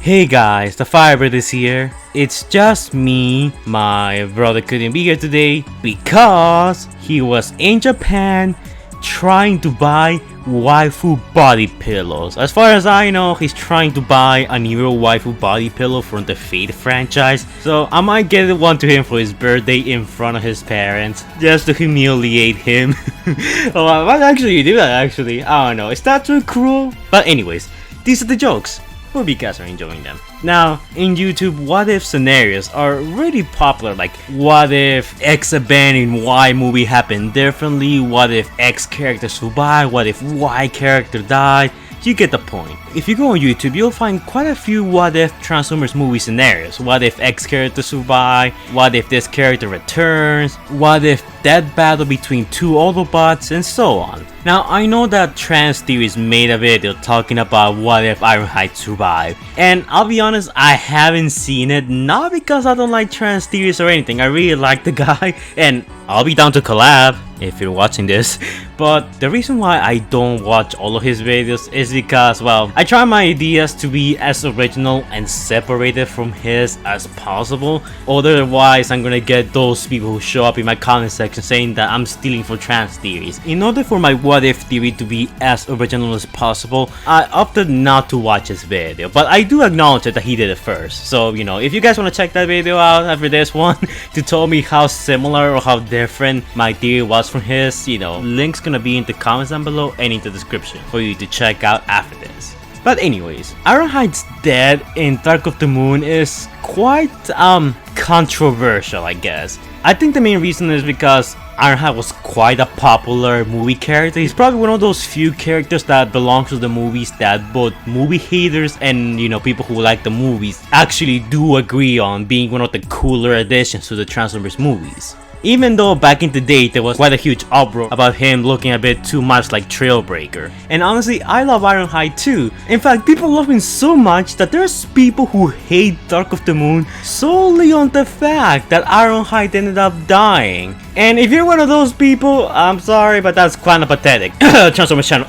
Hey guys, the Firebird is here. It's just me. My brother couldn't be here today because he was in Japan trying to buy waifu body pillows. As far as I know, he's trying to buy a new waifu body pillow from the Fate franchise. So I might get one to him for his birthday in front of his parents, just to humiliate him. Oh, I might actually do that actually. I don't know, is that too cruel? But anyways, these are the jokes. Hope you guys are enjoying them. Now, in YouTube, what if scenarios are really popular, like what if X event in Y movie happened differently, what if X character survived, what if Y character died. You get the point. If you go on YouTube, you'll find quite a few what if Transformers movie scenarios. What if X character survive? What if this character returns? What if that battle between two Autobots? And so on. Now, I know that Trans Theories made a video talking about what if Ironhide survived. And I'll be honest, I haven't seen it, not because I don't like Trans Theories or anything. I really like the guy, and I'll be down to collab if you're watching this. But the reason why I don't watch all of his videos is because, well, I try my ideas to be as original and separated from his as possible. Otherwise, I'm gonna get those people who show up in my comment section saying that I'm stealing from Trans Theories. In order for my what if theory to be as original as possible, I opted not to watch his video. But I do acknowledge that he did it first. So, you know, if you guys want to check that video out after this one to tell me how similar or how different my theory was from his, you know, links gonna be in the comments down below and in the description for you to check out after this. But anyways, Ironhide's death in Dark of the Moon is quite controversial, I guess. I think the main reason is because Ironhide was quite a popular movie character. He's probably one of those few characters that belongs to the movies that both movie haters and, you know, people who like the movies actually do agree on being one of the cooler additions to the Transformers movies. Even though back in the day there was quite a huge uproar about him looking a bit too much like Trailbreaker. And honestly, I love Ironhide too. In fact, people love him so much that there's people who hate Dark of the Moon solely on the fact that Ironhide ended up dying. And if you're one of those people, I'm sorry, but that's kind of pathetic. Transformers channel.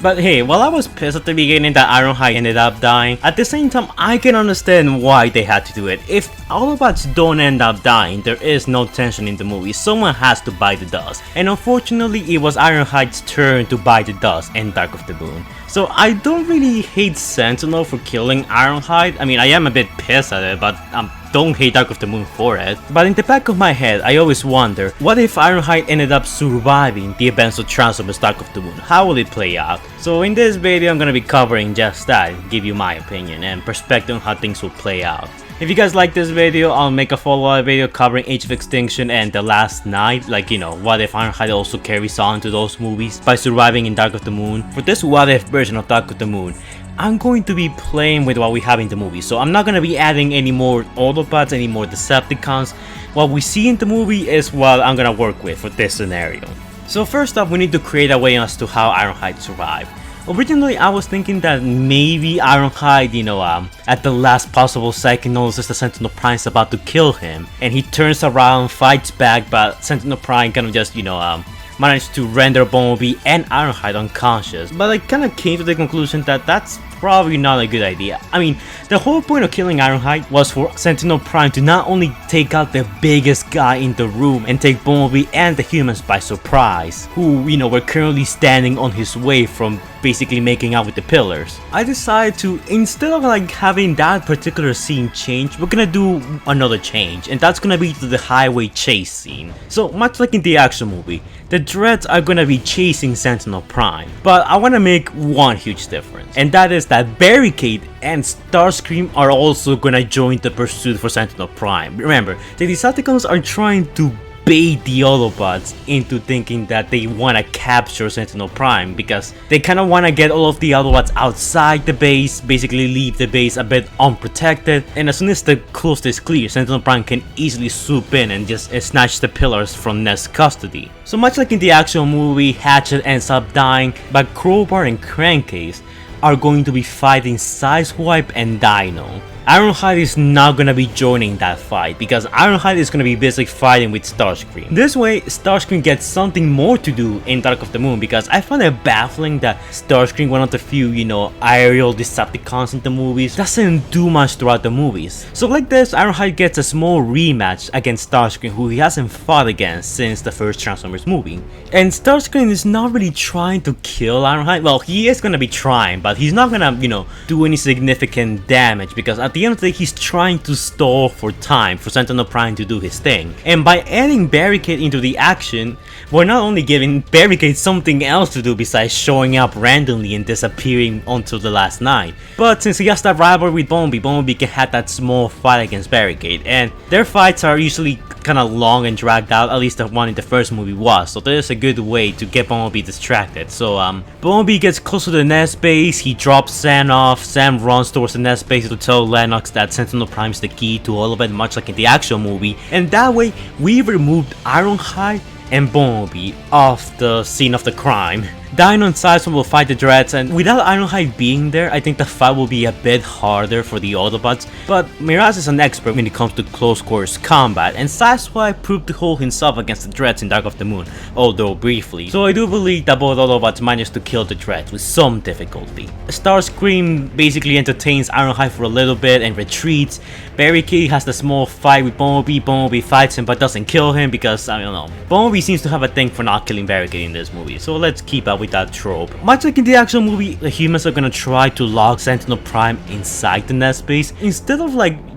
But hey, while I was pissed at the beginning that Ironhide ended up dying, at the same time, I can understand why they had to do it. If Autobots don't end up dying, there is no tension in the movie. Someone has to bite the dust. And unfortunately, it was Ironhide's turn to bite the dust in Dark of the Moon. So I don't really hate Sentinel for killing Ironhide. I mean, I am a bit pissed at it, but don't hate Dark of the Moon for it. But in the back of my head, I always wonder, what if Ironhide ended up surviving the events of Transformers Dark of the Moon? How will it play out? So in this video, I'm gonna be covering just that, give you my opinion and perspective on how things will play out. If you guys like this video, I'll make a follow-up video covering Age of Extinction and The Last Night. Like, you know, what if Ironhide also carries on to those movies by surviving in Dark of the Moon. For this what if version of Dark of the Moon, I'm going to be playing with what we have in the movie. So I'm not going to be adding any more Autobots, any more Decepticons. What we see in the movie is what I'm going to work with for this scenario. So first up, we need to create a way as to how Ironhide survived. Originally, I was thinking that maybe Ironhide, you know, at the last possible second notices the Sentinel Prime is about to kill him. And he turns around, fights back, but Sentinel Prime kind of just, you know, managed to render Bumblebee and Ironhide unconscious. But I kind of came to the conclusion that that's probably not a good idea. I mean, the whole point of killing Ironhide was for Sentinel Prime to not only take out the biggest guy in the room and take Bumblebee and the humans by surprise, who, you know, were currently standing on his way from basically making out with the pillars. I decided to, instead of like having that particular scene change, we're gonna do another change, and that's gonna be to the highway chase scene. So much like in the action movie, the Dreads are gonna be chasing Sentinel Prime, but I wanna make one huge difference, and that is that Barricade and Starscream are also gonna join the pursuit for Sentinel Prime. Remember, the Decepticons are trying to bait the Autobots into thinking that they want to capture Sentinel Prime because they kind of want to get all of the Autobots outside the base, basically leave the base a bit unprotected, and as soon as the coast is clear, Sentinel Prime can easily swoop in and just snatch the pillars from Nest's custody. So much like in the actual movie, Hatchet ends up dying, but Crowbar and Crankcase are going to be fighting Sideswipe and Dino. Ironhide is not gonna be joining that fight because Ironhide is gonna be busy fighting with Starscream. This way, Starscream gets something more to do in Dark of the Moon because I find it baffling that Starscream, one of the few, aerial Decepticons in the movies, doesn't do much throughout the movies. So like this, Ironhide gets a small rematch against Starscream, who he hasn't fought against since the first Transformers movie. And Starscream is not really trying to kill Ironhide. Well, he is gonna be trying, but he's not gonna, do any significant damage because at the end of the day, he's trying to stall for time for Sentinel Prime to do his thing. And by adding Barricade into the action, we're not only giving Barricade something else to do besides showing up randomly and disappearing until the last night. But since he has that rivalry with Bumblebee can have that small fight against Barricade, and their fights are usually kind of long and dragged out, at least the one in the first movie was, so there's a good way to get Bumblebee distracted. So Bumblebee gets close to the nest base, he drops Sam off, Sam runs towards the nest base to tell Lennox that Sentinel Prime is the key to all of it, much like in the actual movie, and that way we removed Ironhide and Bumblebee off the scene of the crime. Dino and Sideswipe will fight the Dreads, and without Ironhide being there, I think the fight will be a bit harder for the Autobots, but Mirage is an expert when it comes to close quarters combat, and Sideswipe proved to hold himself against the Dreads in Dark of the Moon, although briefly. So I do believe that both Autobots managed to kill the Dreads with some difficulty. Starscream basically entertains Ironhide for a little bit and retreats. Barricade has the small fight with Bumblebee. Bumblebee fights him but doesn't kill him because, I don't know, Bumblebee seems to have a thing for not killing Barricade in this movie, so let's keep up with that trope. Much like in the actual movie, the humans are gonna try to lock Sentinel Prime inside the nest base. Instead of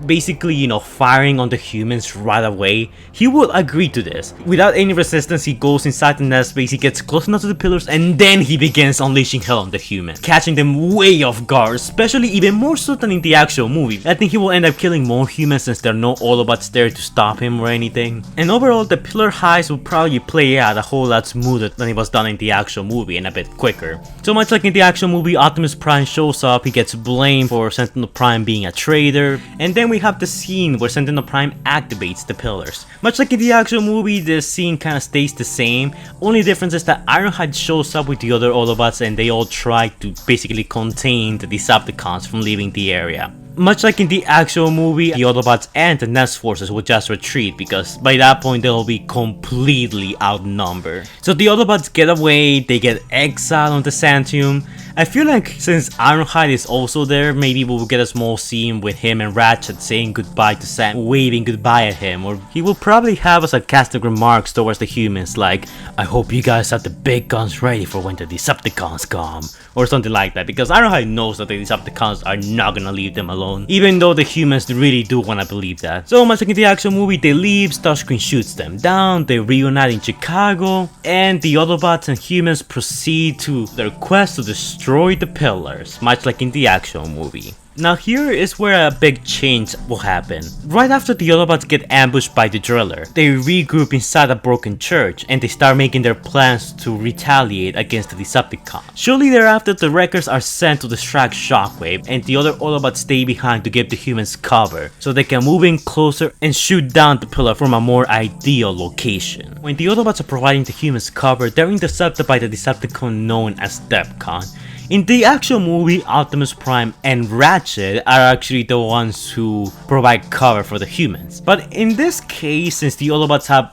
basically, firing on the humans right away, he would agree to this. Without any resistance, he goes inside the nest base, he gets close enough to the pillars, and then he begins unleashing hell on the humans, catching them way off guard, especially even more so than in the actual movie. I think he will end up killing more humans since there are no Autobots there to stop him or anything. And overall, the pillar heist will probably play out a whole lot smoother than it was done in the actual movie and a bit quicker. So much like in the actual movie, Optimus Prime shows up, he gets blamed for Sentinel Prime being a traitor, and then we have the scene where Sentinel Prime activates the pillars. Much like in the actual movie, the scene kind of stays the same, only difference is that Ironhide shows up with the other Autobots and they all try to basically contain the Decepticons from leaving the area. Much like in the actual movie, the Autobots and the Nest forces will just retreat because by that point they'll be completely outnumbered. So the Autobots get away, they get exiled on the Santium. I feel like since Ironhide is also there, maybe we'll get a small scene with him and Ratchet saying goodbye to Sam, waving goodbye at him, or he will probably have a sarcastic remarks towards the humans like, I hope you guys have the big guns ready for when the Decepticons come, or something like that, because Ironhide knows that the Decepticons are not gonna leave them alone, even though the humans really do wanna believe that. So much like in the actual movie, they leave, Starscream shoots them down, they reunite in Chicago, and the Autobots and humans proceed to their quest to destroy the pillars, much like in the actual movie. Now here is where a big change will happen. Right after the Autobots get ambushed by the Driller, they regroup inside a broken church and they start making their plans to retaliate against the Decepticons. Shortly thereafter, the Wreckers are sent to distract Shockwave and the other Autobots stay behind to give the humans cover so they can move in closer and shoot down the pillar from a more ideal location. When the Autobots are providing the humans cover, they're intercepted by the Decepticon known as Depcon. In the actual movie, Optimus Prime and Ratchet are actually the ones who provide cover for the humans. But in this case, since the Autobots have,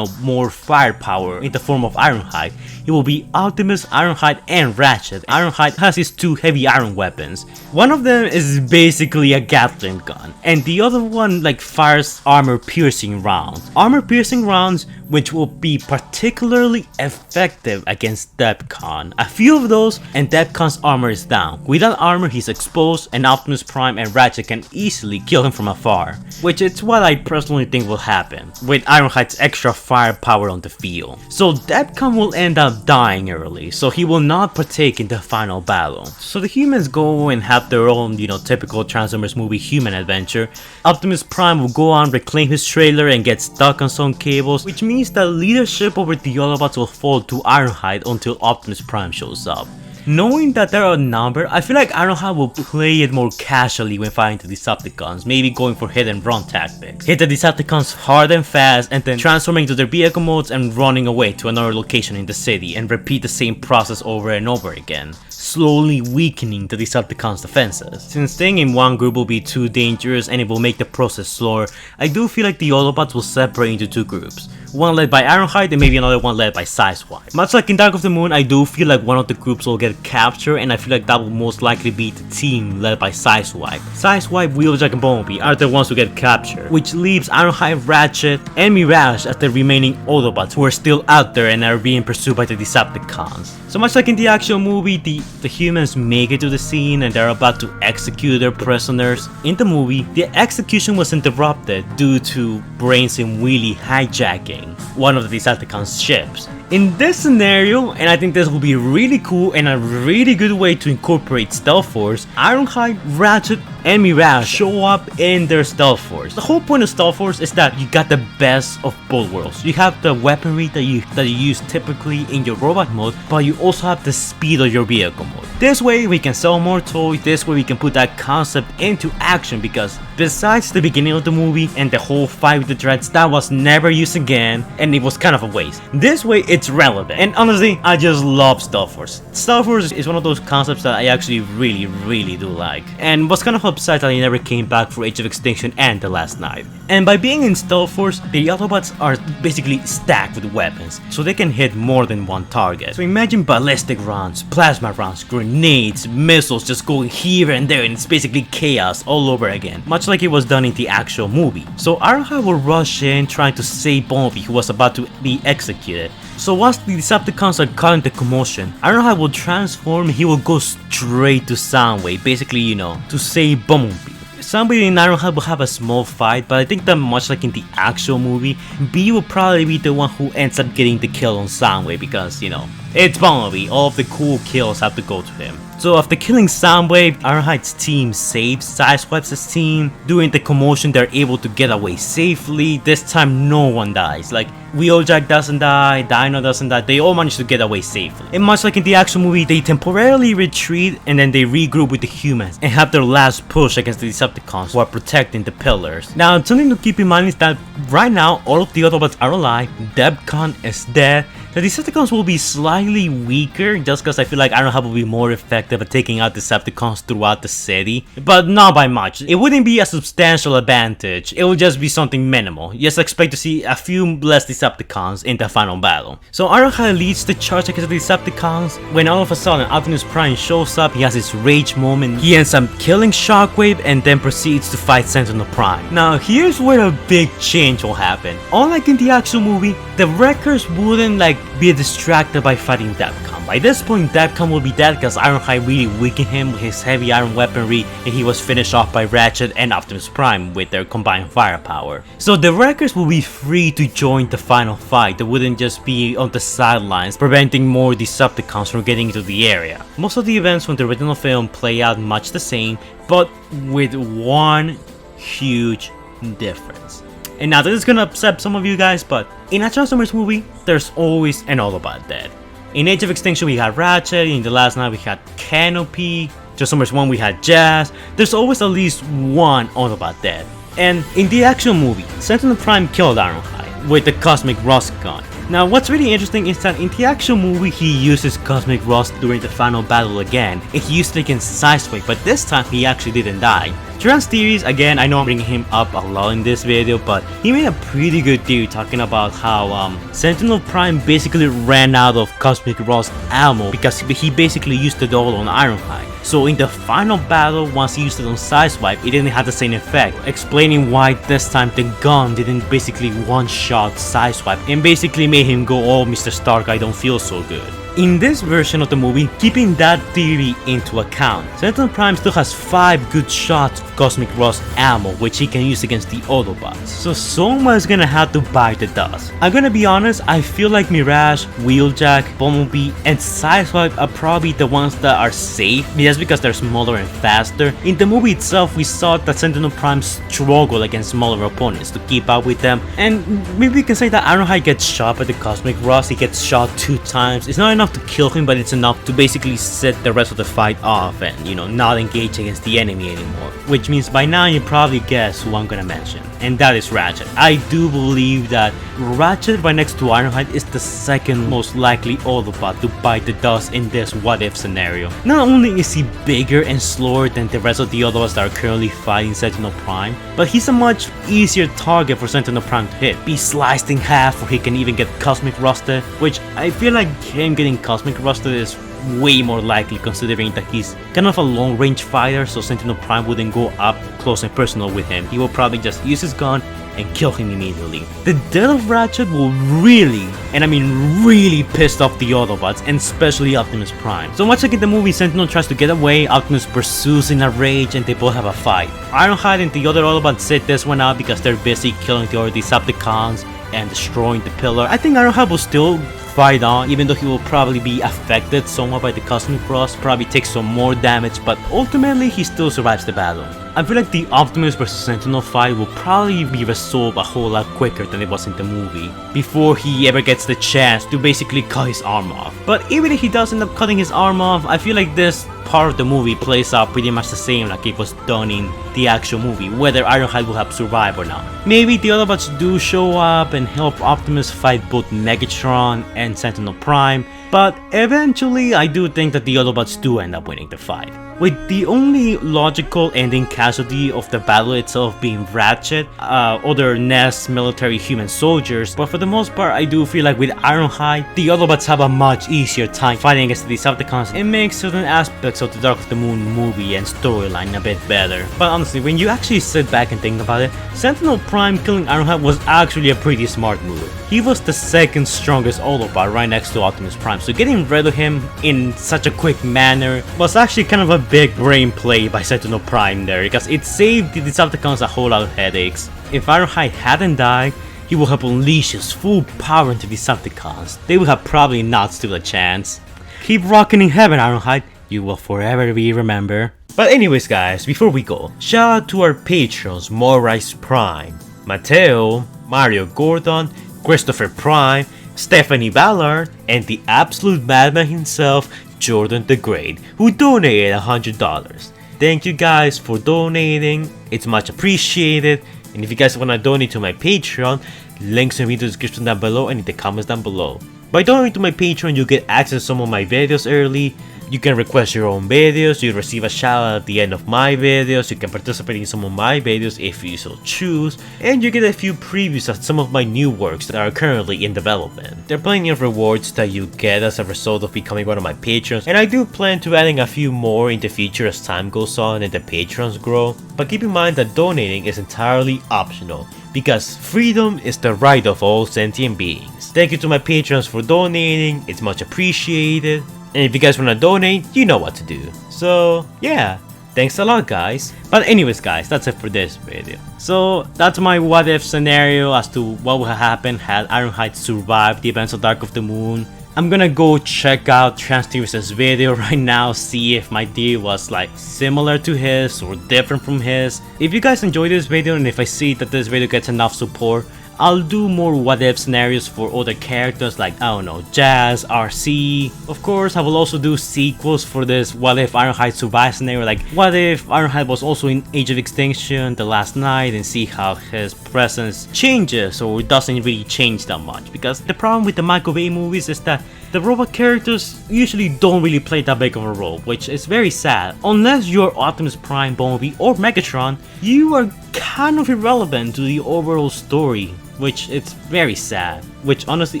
more firepower in the form of Ironhide, it will be Optimus, Ironhide, and Ratchet. Ironhide has his two heavy iron weapons. One of them is basically a Gatling gun, and the other one fires armor-piercing rounds. Armor-piercing rounds which will be particularly effective against Depcon. A few of those and Depcon's armor is down. Without armor, he's exposed and Optimus Prime and Ratchet can easily kill him from afar, which is what I personally think will happen with Ironhide's extra firepower on the field. So Depcon will end up dying early, so he will not partake in the final battle. So the humans go and have their own, typical Transformers movie human adventure. Optimus Prime will go on, reclaim his trailer and get stuck on some cables, which means that leadership over the Autobots will fall to Ironhide until Optimus Prime shows up. Knowing that they're outnumbered, I feel like Ironhide will play it more casually when fighting the Decepticons, maybe going for hit and run tactics. Hit the Decepticons hard and fast and then transforming to their vehicle modes and running away to another location in the city and repeat the same process over and over again. slowly weakening the Decepticons' defenses. Since staying in one group will be too dangerous and it will make the process slower, I do feel like the Autobots will separate into two groups. One led by Ironhide and maybe another one led by Sideswipe. Much like in Dark of the Moon, I do feel like one of the groups will get captured, and I feel like that will most likely be the team led by Sideswipe. Sideswipe, Wheeljack, and Bumblebee are the ones who get captured, which leaves Ironhide, Ratchet, and Mirage as the remaining Autobots who are still out there and are being pursued by the Decepticons. So much like in the actual movie, the humans make it to the scene and they're about to execute their prisoners. In the movie, the execution was interrupted due to Brains and Wheelie hijacking one of the Decepticons' ships. In this scenario, and I think this will be really cool and a really good way to incorporate Stealth Force, Ironhide, Ratchet, and Mirage show up in their Stealth Force. The whole point of Stealth Force is that you got the best of both worlds. You have the weaponry that you use typically in your robot mode, but you also have the speed of your vehicle mode. This way we can sell more toys, this way we can put that concept into action, because besides the beginning of the movie and the whole fight with the dreads, that was never used again and it was kind of a waste. This way it's relevant, and honestly I just love Stealth Force. Stealth Force is one of those concepts that I actually really do like, and was kind of upset that he never came back for Age of Extinction and The Last Knight. And by being in Stealth Force, the Autobots are basically stacked with weapons, so they can hit more than one target. So imagine ballistic rounds, plasma rounds, grenades, missiles just going here and there, and it's basically chaos all over again, much like it was done in the actual movie. So Ironhide will rush in trying to save Bumblebee, who was about to be executed. So whilst the Decepticons are caught in the commotion, Ironhide will transform and he will go straight to Soundwave, basically, you know, to save Bumblebee. Somebody in Ironhide will have a small fight, but I think that much like in the actual movie, B will probably be the one who ends up getting the kill on Soundwave because, you know, it's Bumblebee, all of the cool kills have to go to him. So after killing Soundwave, Ironhide's team saves Sideswipe's team. During the commotion, they're able to get away safely. This time no one dies. Like, Wheeljack doesn't die, Dino doesn't die, they all manage to get away safely. And much like in the actual movie, they temporarily retreat and then they regroup with the humans and have their last push against the Decepticons who are protecting the pillars. Now, something to keep in mind is that right now, all of the Autobots are alive, Debcon is dead. The Decepticons will be slightly weaker just because I feel like Ironhide will be more effective at taking out Decepticons throughout the city, but not by much. It wouldn't be a substantial advantage, it would just be something minimal. Just expect to see a few less Decepticons in the final battle. So Ironhide leads the charge against the Decepticons when all of a sudden Optimus Prime shows up. He has his rage moment, he ends up killing Shockwave and then proceeds to fight Sentinel Prime. Now here's where a big change will happen. Unlike in the actual movie, the Wreckers wouldn't be distracted by fighting Debcon. By this point, Debcon will be dead because Ironhide really weakened him with his heavy iron weaponry, and he was finished off by Ratchet and Optimus Prime with their combined firepower. So the Wreckers will be free to join the final fight. They wouldn't just be on the sidelines, preventing more Decepticons from getting into the area. Most of the events from the original film play out much the same, but with one huge difference. And now this is gonna upset some of you guys, but in a Transformers movie, there's always an Autobot dead. In Age of Extinction we had Ratchet, in The Last Knight we had Canopy, Transformers 1 we had Jazz. There's always at least one Autobot dead. And in the actual movie, Sentinel Prime killed Ironhide with the Cosmic Rust gun. Now what's really interesting is that in the actual movie he uses Cosmic Rust during the final battle again, and he used it against Sideswipe, but this time he actually didn't die. Trans theories, again, I know I'm bringing him up a lot in this video, but he made a pretty good theory talking about how Sentinel Prime basically ran out of Cosmic Rust ammo because he basically used it all on Ironhide. So in the final battle, once he used it on Sideswipe, it didn't have the same effect, explaining why this time the gun didn't basically one-shot Sideswipe and basically made him go, "Oh, Mr. Stark, I don't feel so good." In this version of the movie, keeping that theory into account, Sentinel Prime still has 5 good shots of Cosmic Rust ammo which he can use against the Autobots. So Soma is gonna have to bite the dust. I'm gonna be honest, I feel like Mirage, Wheeljack, Bumblebee, and Sideswipe are probably the ones that are safe just because they're smaller and faster. In the movie itself, we saw that Sentinel Prime struggle against smaller opponents to keep up with them, and maybe we can say that Ironhide gets shot by the Cosmic Rust. He gets shot 2 times. It's not enough enough to kill him, but it's enough to basically set the rest of the fight off and, not engage against the enemy anymore. Which means by now you probably guess who I'm gonna mention, and that is Ratchet. I do believe that Ratchet right next to Ironhide is the second most likely Autobot to bite the dust in this what if scenario. Not only is he bigger and slower than the rest of the Autobots that are currently fighting Sentinel Prime, but he's a much easier target for Sentinel Prime to hit. Be sliced in half, or he can even get Cosmic Rusted, which I feel like him getting Cosmic Rusted is way more likely considering that he's kind of a long range fighter, so Sentinel Prime wouldn't go up close and personal with him. He will probably just use his gun and kill him immediately. The death of Ratchet will really, and I mean really, piss off the Autobots, and especially Optimus Prime. So much like in the movie, Sentinel tries to get away, Optimus pursues in a rage, and they both have a fight. Ironhide and the other Autobots sit this one out because they're busy killing the other Decepticons and destroying the pillar. I think Ironhide will still fight on, even though he will probably be affected somewhat by the Cosmic Frost, probably take some more damage, but ultimately he still survives the battle. I feel like the Optimus vs Sentinel fight will probably be resolved a whole lot quicker than it was in the movie, before he ever gets the chance to basically cut his arm off. But even if he does end up cutting his arm off, I feel like this part of the movie plays out pretty much the same like it was done in the actual movie, whether Ironhide will have survived or not. Maybe the Autobots do show up and help Optimus fight both Megatron and Sentinel Prime, but eventually I do think that the Autobots do end up winning the fight, with the only logical ending casualty of the battle itself being Ratchet, other NES military human soldiers, but for the most part I do feel like with Ironhide, the Autobots have a much easier time fighting against the Decepticons. It makes certain aspects of the Dark of the Moon movie and storyline a bit better. But honestly, when you actually sit back and think about it, Sentinel Prime killing Ironhide was actually a pretty smart move. He was the second strongest Autobot right next to Optimus Prime, so getting rid of him in such a quick manner was actually kind of a big brain play by Sentinel Prime there, because it saved the Decepticons a whole lot of headaches. If Ironhide hadn't died, he would have unleashed his full power into the Decepticons. They would have probably not stood a chance. Keep rocking in heaven, Ironhide. You will forever be remembered. But anyways guys, before we go, shout out to our patrons Morais Prime, Mateo, Mario Gordon, Christopher Prime, Stephanie Ballard, and the absolute madman himself, Jordan the Great, who donated $100. Thank you guys for donating, it's much appreciated, and if you guys want to donate to my Patreon, links will be in the description down below and in the comments down below. By donating to my Patreon, you get access to some of my videos early. You can request your own videos, you receive a shout out at the end of my videos, you can participate in some of my videos if you so choose, and you get a few previews of some of my new works that are currently in development. There are plenty of rewards that you get as a result of becoming one of my patrons, and I do plan to adding a few more in the future as time goes on and the patrons grow, but keep in mind that donating is entirely optional, because freedom is the right of all sentient beings. Thank you to my patrons for donating, it's much appreciated. And if you guys want to donate, you know what to do. So yeah, thanks a lot guys. But anyways guys, that's it for this video. So that's my what if scenario as to what would have happened had Ironhide survived the events of Dark of the Moon. I'm gonna go check out Transformers' video right now, see if my theory was like similar to his or different from his. If you guys enjoyed this video and if I see that this video gets enough support, I'll do more what if scenarios for other characters like, I don't know, Jazz, RC. Of course, I will also do sequels for this what if Ironhide survives scenario, like what if Ironhide was also in Age of Extinction, The Last Night, and see how his presence changes or doesn't really change that much. Because the problem with the Michael Bay movies is that the robot characters usually don't really play that big of a role, which is very sad. Unless you're Optimus Prime, Bumblebee, or Megatron, you are kind of irrelevant to the overall story, which it's very sad. Which honestly,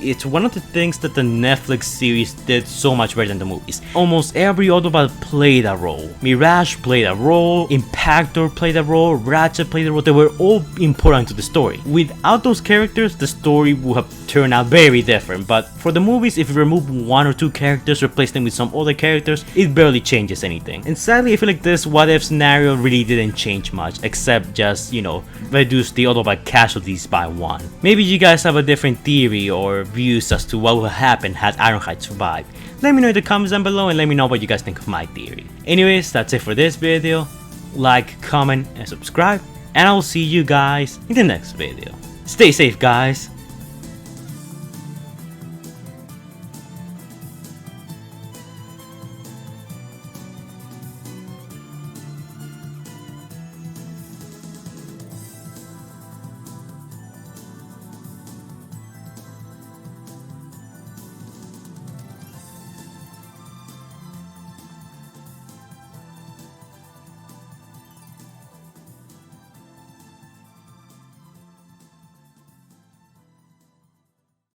it's one of the things that the Netflix series did so much better than the movies. Almost every Autobot played a role. Mirage played a role, Impactor played a role, Ratchet played a role. They were all important to the story. Without those characters, the story would have turned out very different. But for the movies, if you remove one or two characters, replace them with some other characters, it barely changes anything. And sadly, I feel like this what if scenario really didn't change much, except just, reduce the Autobot casualties by 1. Maybe you guys have a different theory or views as to what would happen had Ironhide survived. Let me know in the comments down below and let me know what you guys think of my theory. Anyways, that's it for this video. Like, comment, and subscribe, and I will see you guys in the next video. Stay safe guys.